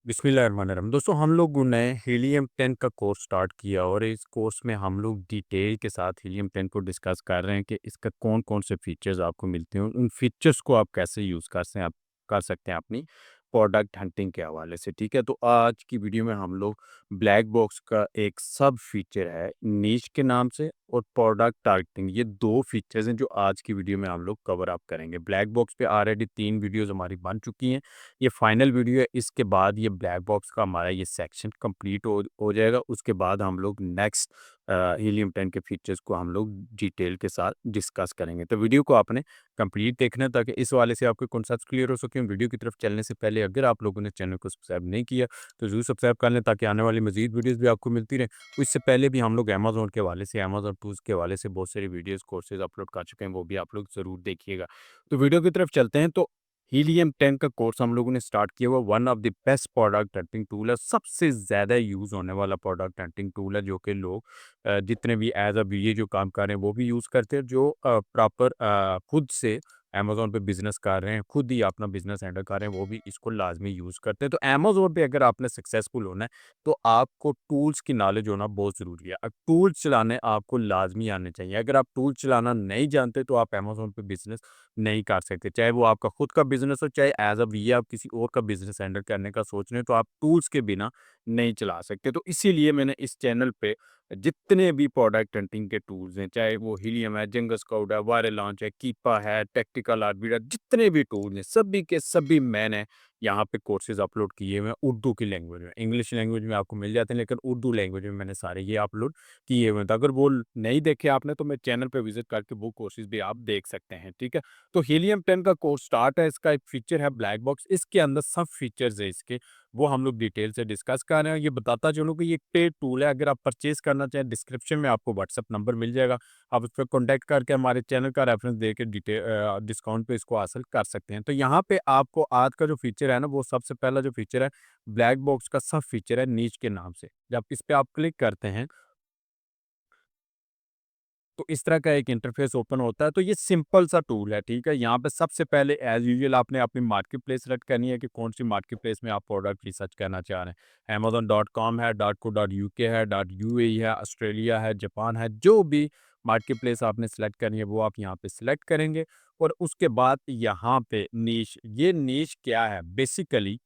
बिस्मिल्लाहिर्रहमानिर्रहीम। दोस्तों हम लोगों ने हीलियम 10 का कोर्स स्टार्ट किया और इस कोर्स में हम लोग डिटेल के साथ हीलियम 10 को डिस्कस कर रहे हैं कि इसका कौन-कौन से फीचर्स आपको मिलते हैं और उन फीचर्स को आप कैसे यूज़ कर सकते हैं अपनी प्रोडक्ट हंटिंग के हवाले से, ठीक है? तो आज की वीडियो में हम लोग ब्लैक बॉक्स का एक सब फीचर है नीश के नाम से और प्रोडक्ट टारगेटिंग, ये 2 फीचर्स हैं जो आज की वीडियो में हम लोग कवर अप करेंगे। ब्लैक बॉक्स पे ऑलरेडी 3 वीडियोज़ हमारी बन चुकी हैं। ये फाइनल वीडियो है, इसके बाद ये ब्लैक बॉक्स का हमारा ये सेक्शन कंप्लीट हो जाएगा। उसके बाद हम लोग नेक्स्ट हीलियम 10 के फीचर्स को हम लोग डिटेल के साथ डिस्कस करेंगे। तो वीडियो को आपने कंप्लीट देखना है ताकि इस वाले से आपके कॉन्सेप्ट्स क्लियर हो सकें। वीडियो की तरफ चलने से पहले अगर आप लोगों ने चैनल को सब्सक्राइब नहीं किया तो ज़रूर सब्सक्राइब कर लें ताकि आने वाली मज़ीद वीडियोज़ भी आपको मिलती रहें। तो इससे पहले भी हम लोग अमेज़न के हवाले से, अमेज़न टूल्स के हवाले से बहुत सारी वीडियोज़, कोर्सेज़ अपलोड कर चुके हैं, वो भी आप लोग ज़रूर देखिएगा। तो वीडियो की तरफ चलते हैं। तो हीलियम 10 का कोर्स हम लोगों ने स्टार्ट किया हुआ, one of the best product hunting tool है, सबसे ज़्यादा यूज़ होने वाला प्रोडक्ट हंटिंग टूल है जो कि लोग जितने भी एज अ ये जो काम कर रहे हैं वो भी यूज़ करते हैं, जो प्रॉपर खुद से अमेज़न पे बिजनेस कर रहे हैं, खुद ही अपना बिजनेस हैंडल कर रहे हैं, वो भी इसको लाजमी यूज़ करते हैं। तो अमेज़न पे अगर आपने सक्सेसफुल होना है तो आपको टूल्स की नॉलेज होना बहुत ज़रूरी है। अब टूल्स चलाने आपको लाजमी आने चाहिए। अगर आप टूल चलाना नहीं जानते तो आप अमेज़न पे बिजनेस नहीं कर सकते। चाहे वो आपका खुद का बिज़नेस हो, चाहे एज़ अ वीए आप किसी और का बिज़नेस हैंडल करने का सोच रहे हैं, तो आप टूल्स के बिना नहीं चला सकते। तो इसीलिए मैंने इस चैनल पे जितने भी प्रोडक्ट हंटिंग के टूल्स हैं, चाहे वो हीलियम है, जिंगल स्काउट है, वायरल लॉन्च है, कीपा है, टैक्टिकल आर्बिटर, जितने भी टूल्स हैं, सभी के सभी मैंने यहाँ पे कोर्सेज़ अपलोड किए हुए हैं उर्दू की लैंग्वेज में। इंग्लिश लैंग्वेज में आपको मिल जाते हैं, लेकिन उर्दू लैंग्वेज में मैंने सारे ये अपलोड किए हुए हैं। तो अगर वो नहीं देखे आपने तो मेरे चैनल पे विज़िट करके वो कोर्सेज़ भी आप देख सकते हैं, ठीक है? तो हीलियम 10 का कोर्स स्टार्ट है, इसका एक फीचर है ब्लैक बॉक्स, इसके अंदर सब फीचर्स है इसके, वो हम लोग डिटेल से डिस्कस कर रहे हैं। ये बताता चलूँ कि ये एक पेड टूल है, अगर आप परचेज़ करना चाहें डिस्क्रिप्शन में आपको व्हाट्सएप नंबर मिल जाएगा, आप उस पे कॉन्टैक्ट करके हमारे चैनल का रेफरेंस देके डिस्काउंट पे इसको हासिल कर सकते हैं। तो यहाँ पे आपको आज का जो फीचर है ना, वो सबसे पहला जो फीचर है, ब्लैक बॉक्स का सब फीचर है नीच के नाम से। जब इस पे आप क्लिक करते हैं तो इस तरह का एक इंटरफेस ओपन होता है। तो ये सिंपल सा टूल है, ठीक है? यहाँ पे सबसे पहले एज़ यूजुअल आपने अपनी मार्केट प्लेस सेलेक्ट करनी है कि कौन-सी मार्केट प्लेस में आप प्रोडक्ट रिसर्च करना चाह रहे हैं। amazon.com है, .co.uk है, .ua है, ऑस्ट्रेलिया है, जापान है, जो भी मार्केट प्लेस आपने सेलेक्ट करनी है, वो आप यहाँ पे सेलेक्ट करेंगे और उसके बाद यहाँ पे नीश, ये नीश क्या है? बेसिकली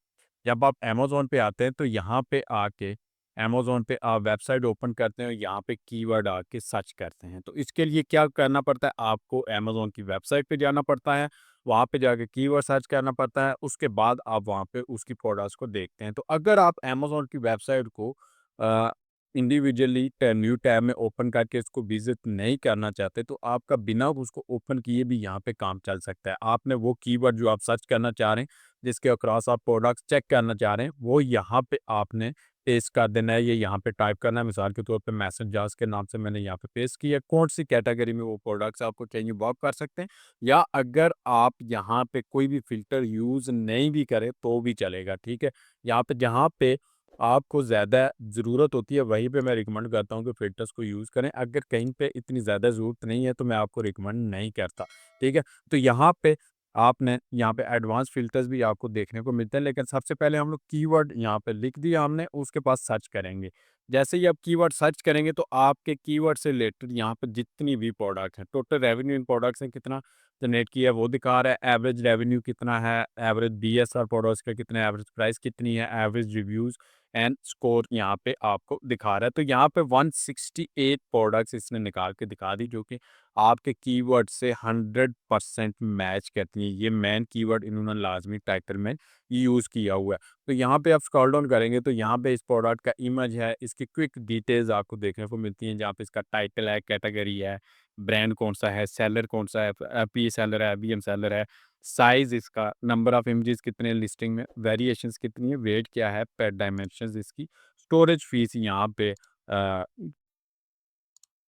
जब आप अमेज़न पे आते हैं तो यहाँ पे आके अमेज़न पे आप वेबसाइट ओपन करते हैं और यहाँ पे कीवर्ड आके सर्च करते हैं। तो इसके लिए क्या करना पड़ता है, आपको अमेज़न की वेबसाइट पे जाना पड़ता है, वहाँ पे जाके कीवर्ड सर्च करना पड़ता है, उसके बाद आप वहाँ पे उसकी प्रोडक्ट्स को देखते हैं। तो अगर आप अमेज़न की वेबसाइट को अ, इंडिविजुअली न्यू टैब में ओपन करके इसको विज़िट नहीं करना चाहते, तो आपका बिना उसको ओपन किए भी यहाँ पे काम चल सकता है। आपने वो कीवर्ड जो आप सर्च करना चाह रहे हैं, जिसके अक्रॉस आप प्रोडक्ट्स चेक करना चाह रहे हैं, वो यहाँ पे आपने पेस्ट कर देना है, ये यहाँ पे टाइप करना है। मिसाल के तौर पे मैसेंजर्स के नाम से मैंने यहाँ पे पेस्ट किया। कौन-सी कैटेगरी में वो प्रोडक्ट्स आपको चाहिए वो आप कर सकते हैं, या अगर आप यहाँ पे कोई भी फ़िल्टर यूज़ नहीं भी करें तो भी चलेगा, ठीक है? यहाँ पे जहाँ पे आपको ज़्यादा ज़रूरत होती है वहीं पे मैं रिकमेंड करता हूँ कि फ़िल्टर्स को यूज़ करें। अगर कहीं पे इतनी ज़्यादा ज़रूरत नहीं है तो मैं आपको रिकमेंड नहीं करता, ठीक है? तो यहाँ पे आपने यहाँ पे एडवांस फ़िल्टर्स भी आपको देखने को मिलते हैं, लेकिन सबसे पहले हम लोग कीवर्ड यहाँ पे लिख दिया हमने, उसके बाद सर्च करेंगे। जैसे ही आप कीवर्ड सर्च करेंगे तो आपके कीवर्ड से रिलेटेड यहाँ पे जितनी भी प्रोडक्ट हैं, टोटल रेवेन्यू इन प्रोडक्ट्स ने कितना जनरेट किया है वो दिखा रहा है, एवरेज रेवेन्यू कितना है, एवरेज बीएसआर प्रोडक्ट्स का कितना है, एवरेज प्राइस कितनी है, एवरेज रिव्यूज़ एंड स्कोर यहाँ पे आपको दिखा रहा है। तो यहाँ पे 168 प्रोडक्ट्स इसने निकाल के दिखा दी, जो कि आपके कीवर्ड से 100% मैच करती हैं। ये मेन कीवर्ड इन्होंने लाज़मी टाइटल में यूज़ किया हुआ है। तो यहाँ पे आप स्क्रॉल डाउन करेंगे तो यहाँ पे इस प्रोडक्ट का इमेज है, इसकी क्विक डिटेल्स आपको देखने को मिलती हैं, जहाँ पे इसका टाइटल है, कैटेगरी है, ब्रांड कौन-सा है, सेलर कौन-सा है, पी सेलर है, बीएम सेलर है, साइज़ इसका, नंबर ऑफ इमेजेस कितने हैं लिस्टिंग में, वेरिएशंस कितनी है, वेट क्या है, पेज डायमेंशंस इसकी, स्टोरेज फीस यहाँ पे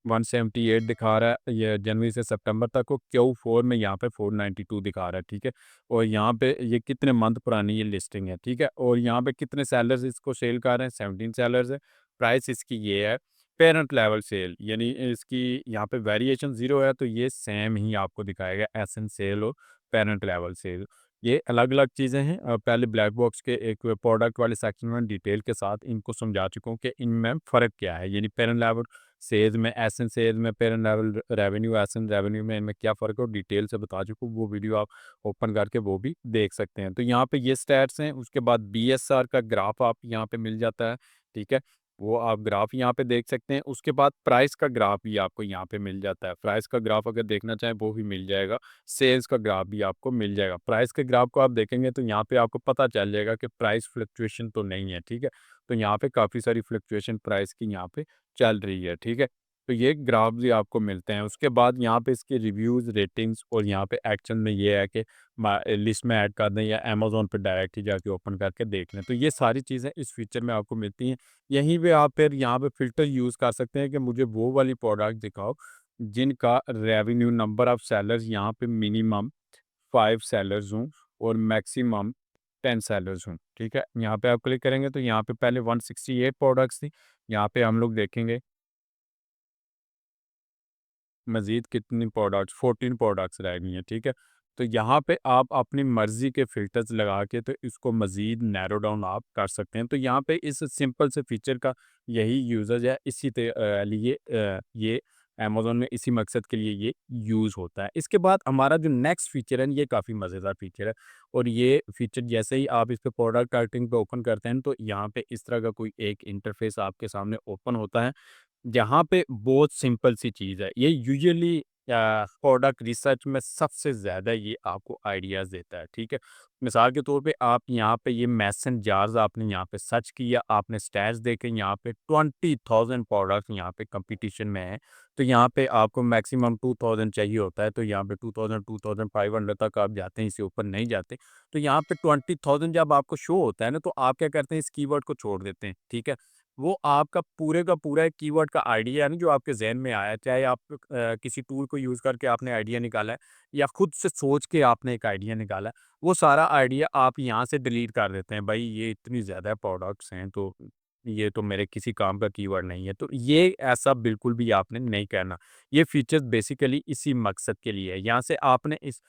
178 दिखा रहा है, ये जनवरी से सितंबर तक को, Q4 में यहाँ पे 492 दिखा रहा है, ठीक है? और यहाँ पे ये कितने मंथ पुरानी ये लिस्टिंग है, ठीक है? और यहाँ पे कितने सेलर्स इसको सेल कर रहे हैं, 17 सेलर्स है। प्राइस इसकी ये है, पेरेंट लेवल सेल, यानी इसकी यहाँ पे वेरिएशन 0 है तो ये सेम ही आपको दिखाएगा, एसएन सेल और पेरेंट लेवल सेल। ये अलग-अलग चीज़ें हैं। पहले ब्लैक बॉक्स के एक प्रोडक्ट वाले सेक्शन में डिटेल के साथ इनको समझा चुका हूँ कि इनमें फ़र्क क्या है। यानी पेरेंट लेवल सेल्स में, एसएन सेल्स में, parent level revenue, SN revenue में इनमें क्या फ़र्क है, और डिटेल से बता चुका हूँ। वो वीडियो आप ओपन करके वो भी देख सकते हैं। तो यहाँ पे ये स्टैट्स हैं, उसके बाद बीएसआर का ग्राफ आप यहाँ पे मिल जाता है, ठीक है? वो आप ग्राफ यहाँ पे देख सकते हैं। उसके बाद प्राइस का ग्राफ भी आपको यहाँ पे मिल जाता है। प्राइस का ग्राफ अगर देखना चाहें वो भी मिल जाएगा। सेल्स का ग्राफ भी आपको मिल जाएगा। प्राइस के ग्राफ को आप देखेंगे तो यहाँ पे आपको पता चल जाएगा कि प्राइस फ्लक्चुएशन तो नहीं है, ठीक है? तो यहाँ पे काफ़ी सारी फ्लक्चुएशन प्राइस की यहाँ पे चल रही है, ठीक है? तो ये ग्राफ भी आपको मिलते हैं। उसके बाद यहाँ पे इसके रिव्यूज़, रेटिंग्स और यहाँ पे एक्शन में ये है कि लिस्ट में ऐड कर दें या अमेज़न पे डायरेक्ट ही जाके ओपन करके देख लें। तो ये सारी चीज़ें इस फीचर में आपको मिलती हैं। यहीं पे आप फिर यहाँ पे फ़िल्टर यूज़ कर सकते हैं कि मुझे वो वाली प्रोडक्ट दिखाओ जिनका रेवेन्यू, नंबर ऑफ सेलर्स यहाँ पे मिनिमम 5 सेलर्स हों और मैक्सिमम 10 सेलर्स हों, ठीक है? यहाँ पे आप क्लिक करेंगे तो यहाँ पे पहले 168 प्रोडक्ट्स थी। यहाँ पे हम लोग देखेंगे मज़ीद कितनी प्रोडक्ट्स, 14 प्रोडक्ट्स रह गई हैं, ठीक है? तो यहाँ पे आप अपनी मर्ज़ी के फ़िल्टर्स लगा के तो इसको मज़ीद नैरो डाउन आप कर सकते हैं। तो यहाँ पे इस सिंपल से फ़ीचर का यही यूज़ेज है, इसी लिए ये अमेज़न में इसी मकसद के लिए ये यूज़ होता है। इसके बाद हमारा जो नेक्स्ट फ़ीचर है, ये काफ़ी मज़ेदार फ़ीचर है, और ये फ़ीचर जैसे ही आप इस पे प्रोडक्ट टाइटिंग पे ओपन करते हैं, तो यहाँ पे इस तरह का कोई एक इंटरफ़ेस आपके सामने ओपन होता है। यहाँ पे बहुत सिंपल सी चीज़ है। ये यूजुअली प्रोडक्ट रिसर्च में सबसे ज़्यादा ये आपको आइडियाज़ देता है, ठीक है? मिसाल के तौर पे आप यहाँ पे ये मेसन जार्स आपने यहाँ पे सर्च किया, आपने स्टैट्स देखे, यहाँ पे 20,000 प्रोडक्ट्स यहाँ पे कंपटीशन में हैं। तो यहाँ पे आपको मैक्सिमम 2000 चाहिए होता है, तो यहाँ पे 2000, 2500 तक आप जाते हैं, इससे ऊपर नहीं जाते। तो यहाँ पे 20,000 जब आपको शो होता है ना, तो आप क्या करते हैं, इस कीवर्ड को छोड़ देते हैं, ठीक है? वो आपका पूरे का पूरा एक कीवर्ड का आइडिया है ना, जो आपके ज़हन में आया, चाहे आप किसी टूल को यूज़ करके आपने आइडिया निकाला है या खुद से सोच के आपने एक आइडिया निकाला है, वो सारा आइडिया आप यहाँ से डिलीट कर देते हैं। भाई ये इतनी ज़्यादा प्रोडक्ट्स हैं, तो ये तो मेरे किसी काम का कीवर्ड नहीं है। तो ये ऐसा बिल्कुल भी आपने नहीं करना। ये फीचर्स बेसिकली इसी मकसद के लिए है। यहाँ से आपने इस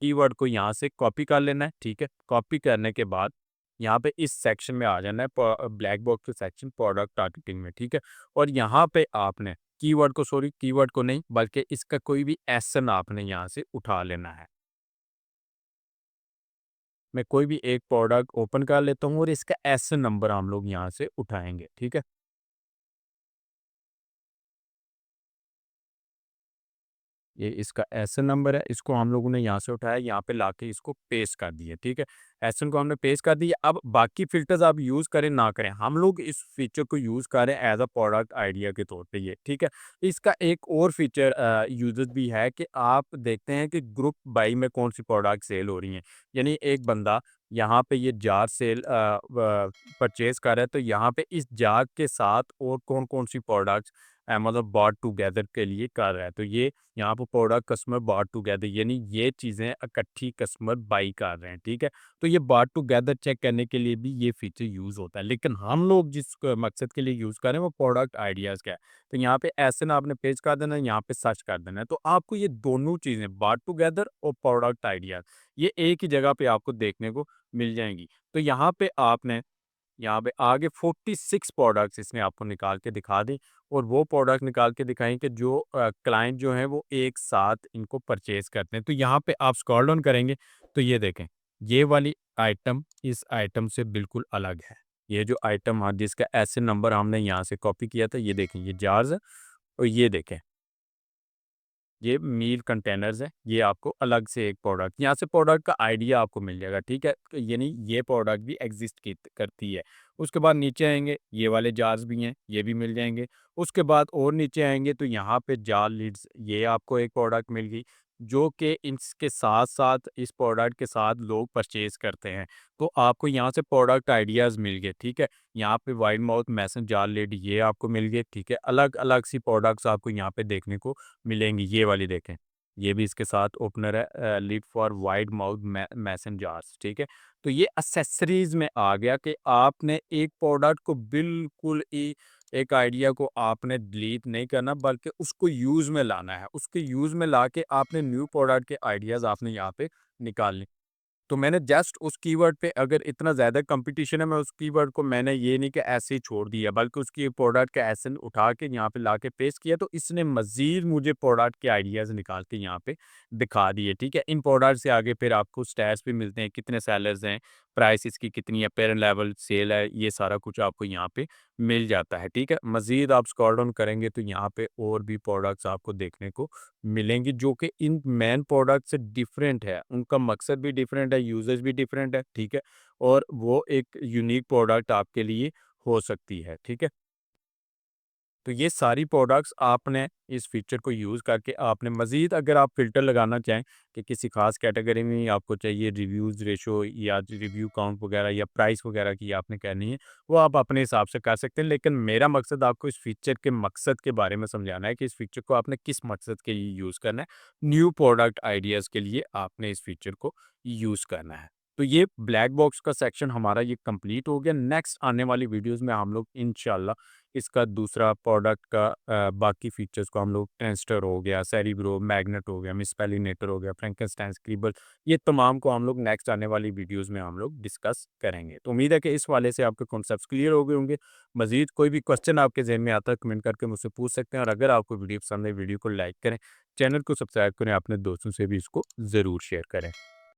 कीवर्ड को यहाँ से कॉपी कर लेना है, ठीक है? कॉपी करने के बाद यहाँ पे इस सेक्शन में आ जाना है, ब्लैक बॉक्स के सेक्शन प्रोडक्ट टारगेटिंग में, ठीक है? और यहाँ पे आपने कीवर्ड को नहीं, बल्कि इसका कोई भी एसएन आपने यहाँ से उठा लेना है। मैं कोई भी एक प्रोडक्ट ओपन कर लेता हूँ और इसका एसएन नंबर हम लोग यहाँ से उठाएँगे, ठीक है? ये इसका एसएन नंबर है, इसको हम लोगों ने यहाँ से उठाया, यहाँ पे लाके इसको पेस्ट कर दिया, ठीक है? एसएन को हमने पेस्ट कर दिया। अब बाकी फ़िल्टर्स आप यूज़ करें ना करें, हम लोग इस फ़ीचर को यूज़ कर रहे हैं एज़ अ प्रोडक्ट आइडिया के तौर पे ये, ठीक है? इसका एक और फ़ीचर यूज़ेस भी है कि आप देखते हैं कि ग्रुप बाई में कौन-सी प्रोडक्ट सेल हो रही हैं। यानी एक बंदा यहाँ पे ये जार परचेज़ कर रहा है, तो यहाँ पे इस जार के साथ और कौन-कौन सी प्रोडक्ट्स मतलब बॉट टुगेदर के लिए कर रहा है। तो ये यहाँ पे प्रोडक्ट कस्टमर बॉट टुगेदर, यानी ये चीज़ें इकट्ठी कस्टमर बाई कर रहे हैं, ठीक है? तो ये बॉट टुगेदर चेक करने के लिए भी ये फीचर यूज़ होता है। लेकिन हम लोग जिस मकसद के लिए यूज़ कर रहे हैं वो प्रोडक्ट आइडियाज़ का है। तो यहाँ पे एसएन आपने पेस्ट कर देना है, यहाँ पे सर्च कर देना है। तो आपको ये दोनों चीज़ें बॉट टुगेदर और प्रोडक्ट आइडियाज़ ये एक ही जगह पे आपको देखने को मिल जाएँगी। तो यहाँ पे आगे 46 प्रोडक्ट्स इसने आपको निकाल के दिखा दी, और वो प्रोडक्ट निकाल के दिखाएँ कि जो क्लाइंट जो हैं वो एक साथ इनको परचेज़ करते हैं। तो यहाँ पे आप स्क्रॉल डाउन करेंगे तो ये देखें, ये वाली आइटम इस आइटम से बिल्कुल अलग है। ये जो आइटम जिसका एसएन नंबर हमने यहाँ से कॉपी किया था, ये देखें, ये जार्स है, और ये देखें, ये मील कंटेनर्स हैं, ये आपको अलग से एक प्रोडक्ट, यहाँ से प्रोडक्ट का आइडिया आपको मिल जाएगा, ठीक है? यानी ये प्रोडक्ट भी एग्ज़िस्ट की करती है। उसके बाद नीचे आएँगे, ये वाले जार्स भी हैं, ये भी मिल जाएँगे। उसके बाद और नीचे आएँगे तो यहाँ पे जार लिड्स, ये आपको एक प्रोडक्ट मिल गई, जो कि इसके साथ-साथ इस प्रोडक्ट के साथ लोग परचेज़ करते हैं। तो आपको यहाँ से प्रोडक्ट आइडियाज़ मिल गए, ठीक है? यहाँ पे वाइड माउथ मैसन जार लिड ये आपको मिल गए, ठीक है? अलग-अलग सी प्रोडक्ट्स आपको यहाँ पे देखने को मिलेंगी। ये वाली देखें, ये भी इसके साथ ओपनर है, lid for wide mouth mason jars, ठीक है? तो ये एक्सेसरीज़ में आ गया कि आपने एक प्रोडक्ट को बिल्कुल ही, एक आइडिया को आपने डिलीट नहीं करना, बल्कि उसको यूज़ में लाना है। उसके यूज़ में लाके आपने न्यू प्रोडक्ट के आइडियाज़ आपने यहाँ पे निकालने। तो मैंने जस्ट उस कीवर्ड पे अगर इतना ज़्यादा कंपटीशन है, मैं उस कीवर्ड को मैंने ये नहीं कि ऐसे ही छोड़ दिया, बल्कि उसकी प्रोडक्ट का एसेंस उठा के यहाँ पे लाके पेस्ट किया, तो इसने मज़ीद मुझे प्रोडक्ट के आइडियाज़ निकाल के यहाँ पे दिखा दिए, ठीक है? इन प्रोडक्ट से आगे फिर आपको स्टैट्स भी मिलते हैं, कितने सेलर्स हैं, प्राइस इसकी कितनी है, पेरेंट लेवल सेल है, ये सारा कुछ आपको यहाँ पे मिल जाता है, ठीक है? मज़ीद आप स्क्रॉल डाउन करेंगे तो यहाँ पे और भी प्रोडक्ट्स आपको देखने को मिलेंगी, जो कि इन मेन प्रोडक्ट से डिफरेंट है। उनका मकसद भी डिफरेंट है, यूज़ेज भी डिफरेंट है, ठीक है? और वो एक यूनिक प्रोडक्ट आपके लिए हो सकती है, ठीक है? तो ये सारी प्रोडक्ट्स आपने इस फीचर को यूज़ करके आपने मज़ीद अगर आप फ़िल्टर लगाना चाहें कि किसी ख़ास कैटेगरी में आपको चाहिए रिव्यूज़ रेशो या रिव्यू काउंट वगैरह या प्राइस वगैरह की आपने करनी है, वो आप अपने हिसाब से कर सकते हैं। लेकिन मेरा मकसद आपको इस फीचर के मकसद के बारे में समझाना है कि इस फीचर को आपने किस मकसद के लिए यूज़ करना है। न्यू प्रोडक्ट आइडियाज़ के लिए आपने इस फीचर को यूज़ करना है। तो ये ब्लैक बॉक्स का सेक्शन हमारा ये कंप्लीट हो गया। नेक्स्ट आने वाली वीडियोज़ में हम लोग इंशाल्लाह इसका दूसरा प्रोडक्ट का बाकी फीचर्स को हम लोग ट्रांजिस्टर हो गया, सेरिब्रो, मैग्नेट हो गया, मिसपेलिनेटर हो गया, फ्रैंकेनस्टाइन स्क्रिबल, ये तमाम को हम लोग नेक्स्ट आने वाली वीडियोज़ में हम लोग डिस्कस करेंगे। तो उम्मीद है कि इस वाले से आपके कॉन्सेप्ट्स क्लियर हो गए होंगे। मज़ीद कोई भी क्वेश्चन आपके ज़हन में आता है कमेंट करके मुझसे पूछ सकते हैं, और अगर आपको वीडियो पसंद है वीडियो को लाइक करें, चैनल को सब्सक्राइब करें, अपने दोस्तों से भी इसको ज़रूर शेयर करें।